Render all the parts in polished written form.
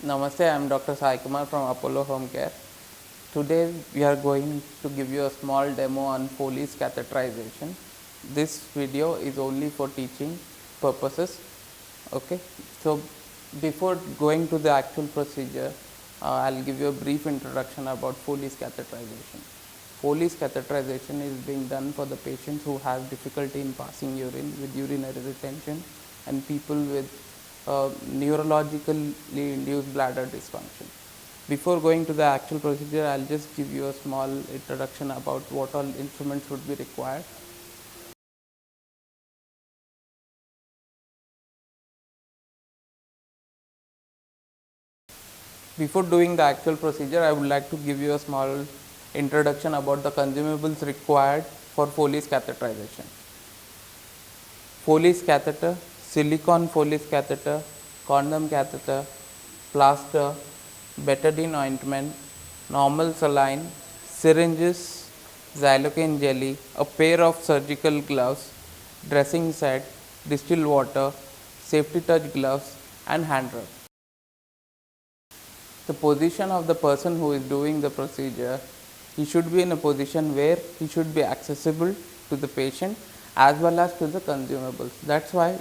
Namaste, I am Dr. Sai Kumar from Apollo Home Care. Today we are going to give you a small demo on Foley's catheterization. This video is only for teaching purposes. Okay, so before going to the actual procedure, I'll give you a brief introduction about Foley's catheterization. Foley's catheterization is being done for the patients who have difficulty in passing urine with urinary retention and people with neurologically induced bladder dysfunction. Before going to the actual procedure, I'll just give you a small introduction about what all instruments would be required. Before doing the actual procedure, I would like to give you a small introduction about the consumables required for Foley's catheterization. Foley's catheter, silicone Foley's catheter, condom catheter, plaster, betadine ointment, normal saline, syringes, xylocaine jelly, a pair of surgical gloves, dressing set, distilled water, safety touch gloves and hand rub. The position of the person who is doing the procedure, he should be in a position where he should be accessible to the patient as well as to the consumables. That's why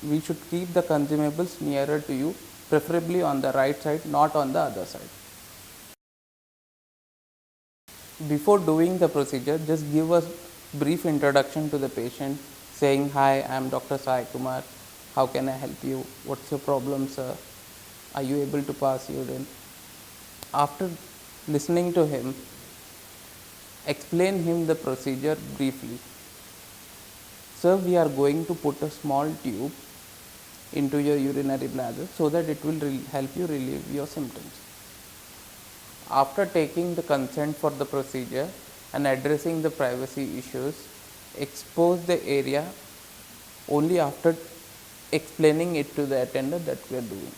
we should keep the consumables nearer to you, preferably on the right side, not on the other side. Before doing the procedure, just give a brief introduction to the patient saying, "Hi, I am Dr. Sai Kumar. How can I help you? What's your problem, sir? Are you able to pass urine?" After listening to him, explain him the procedure briefly. "Sir, we are going to put a small tube into your urinary bladder so that it will help you relieve your symptoms." After taking the consent for the procedure and addressing the privacy issues, expose the area only after explaining it to the attendant that we are doing.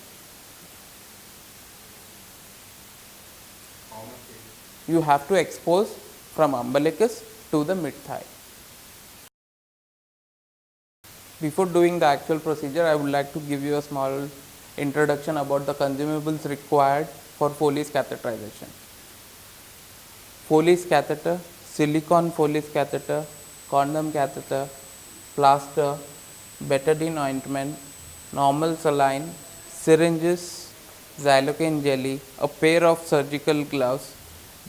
You have to expose from umbilicus to the mid thigh. Before doing the actual procedure, I would like to give you a small introduction about the consumables required for Foley's catheterization. Foley's catheter, silicone Foley's catheter, condom catheter, plaster, betadine ointment, normal saline, syringes, xylocaine jelly, a pair of surgical gloves,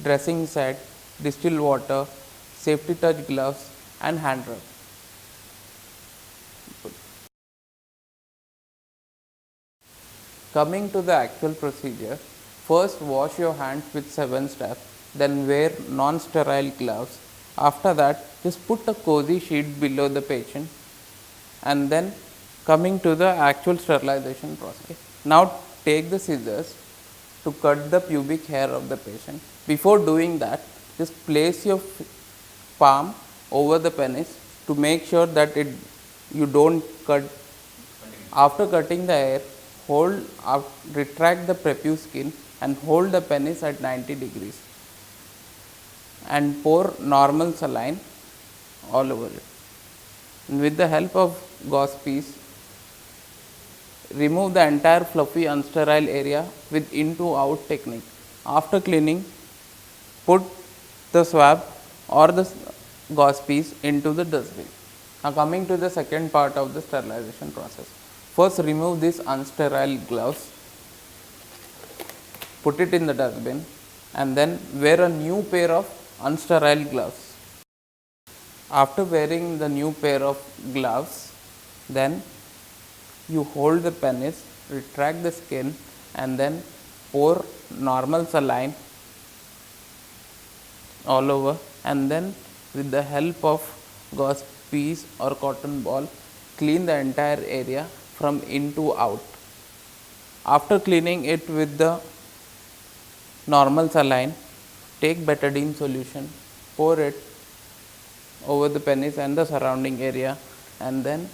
dressing set, distilled water, safety touch gloves and hand rub. Coming to the actual procedure, first wash your hands with 7 steps, then wear non-sterile gloves. After that, just put a cozy sheet below the patient and then coming to the actual sterilization process. Now take the scissors to cut the pubic hair of the patient. Before doing that, just place your palm over the penis to make sure that you don't cut. After cutting the hair, retract the prepuce skin and hold the penis at 90 degrees and pour normal saline all over it. And with the help of gauze piece, remove the entire fluffy unsterile area with in to out technique. After cleaning, put the swab or the gauze piece into the dustbin. Now coming to the second part of the sterilization process. First, remove these unsterile gloves, put it in the dustbin and then wear a new pair of unsterile gloves. After wearing the new pair of gloves, then you hold the penis, retract the skin and then pour normal saline all over and then with the help of gauze piece or cotton ball, clean the entire area from in to out. After cleaning it with the normal saline, take betadine solution, pour it over the penis and the surrounding area and then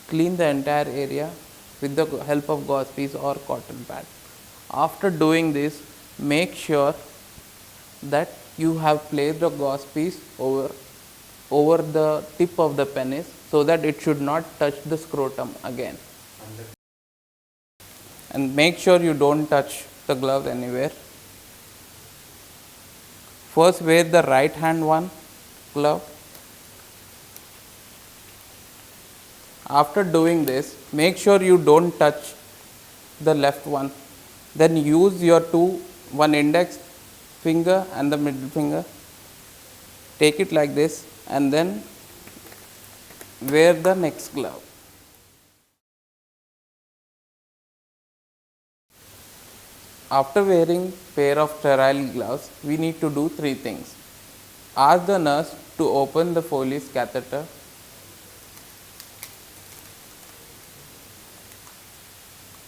clean the entire area with the help of gauze piece or cotton pad. After doing this, make sure that you have placed a gauze piece over the tip of the penis so that it should not touch the scrotum again. and make sure you don't touch the glove anywhere. First wear the right hand one glove. After doing this, make sure you don't touch the left one. Then use your one index finger and the middle finger. Take it like this and then wear the next glove. After wearing pair of sterile gloves, we need to do three things. Ask the nurse to open the Foley's catheter.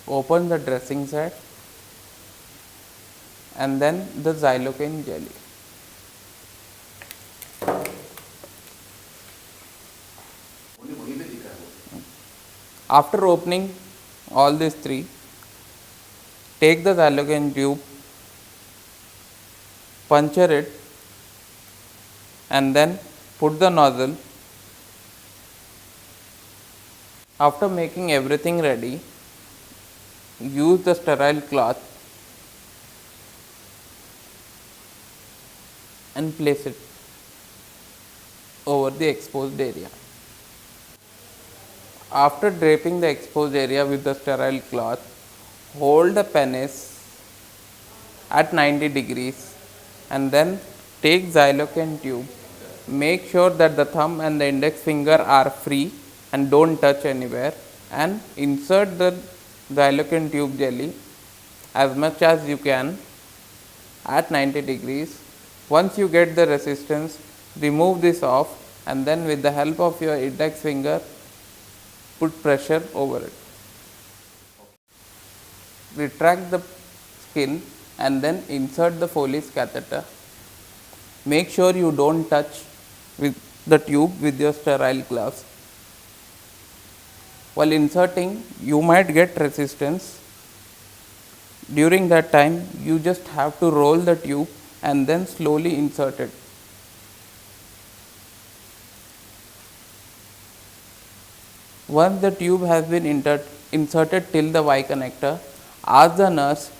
Open the dressing set and then the xylocaine jelly. After opening all these three, take the xylocaine tube, puncture it and then put the nozzle. After making everything ready, use the sterile cloth and place it over the exposed area. After draping the exposed area with the sterile cloth, hold the penis at 90 degrees and then take xylocaine tube. Make sure that the thumb and the index finger are free and don't touch anywhere, and insert the xylocaine tube jelly as much as you can at 90 degrees. Once you get the resistance, remove this off and then with the help of your index finger, put pressure over it. Retract the skin and then insert the Foley's catheter. Make sure you don't touch with the tube with your sterile gloves. While inserting, you might get resistance. During that time, you just have to roll the tube and then slowly insert it. Once the tube has been inserted till the Y connector, ask the nurse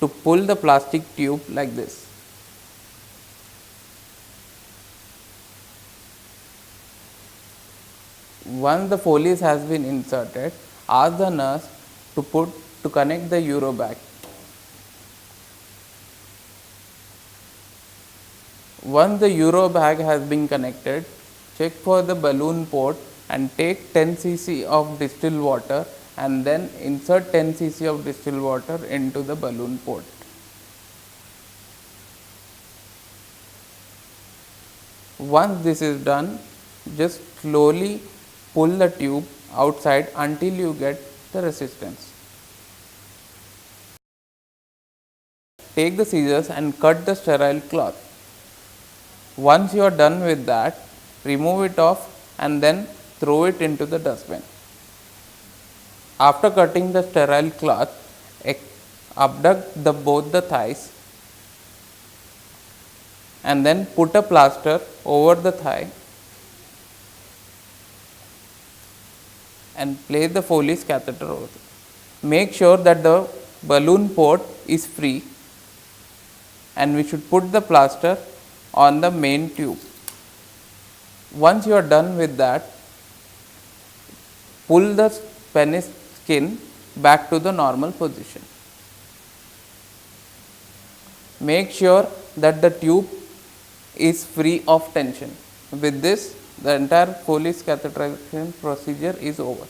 to pull the plastic tube like this. Once the Foley's has been inserted, ask the nurse to connect the Urobag. Once the Urobag has been connected, check for the balloon port and take 10 cc of distilled water and then insert 10 cc of distilled water into the balloon port. Once this is done, just slowly pull the tube outside until you get the resistance. Take the scissors and cut the sterile cloth. Once you are done with that, remove it off and then throw it into the dustbin. After cutting the sterile cloth, abduct both the thighs and then put a plaster over the thigh and place the Foley's catheter over it. Make sure that the balloon port is free and we should put the plaster on the main tube. Once you are done with that, pull the penis skin back to the normal position. Make sure that the tube is free of tension. With this, the entire Foley's catheterization procedure is over.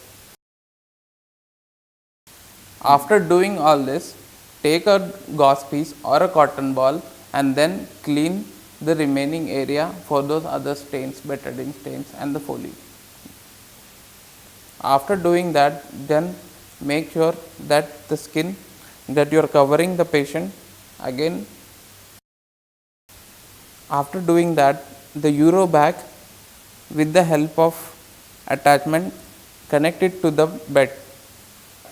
After doing all this, take a gauze piece or a cotton ball and then clean the remaining area for those other stains, betadine stains and the Foley. After doing that, then make sure that the skin that you are covering the patient again. After doing that, the Urobag with the help of attachment, connect it to the bed.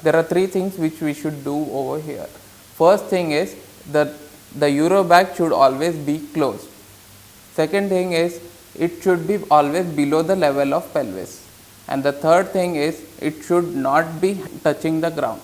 There are three things which we should do over here. First thing is that the Urobag should always be closed. Second thing is it should be always below the level of pelvis. And the third thing is it should not be touching the ground.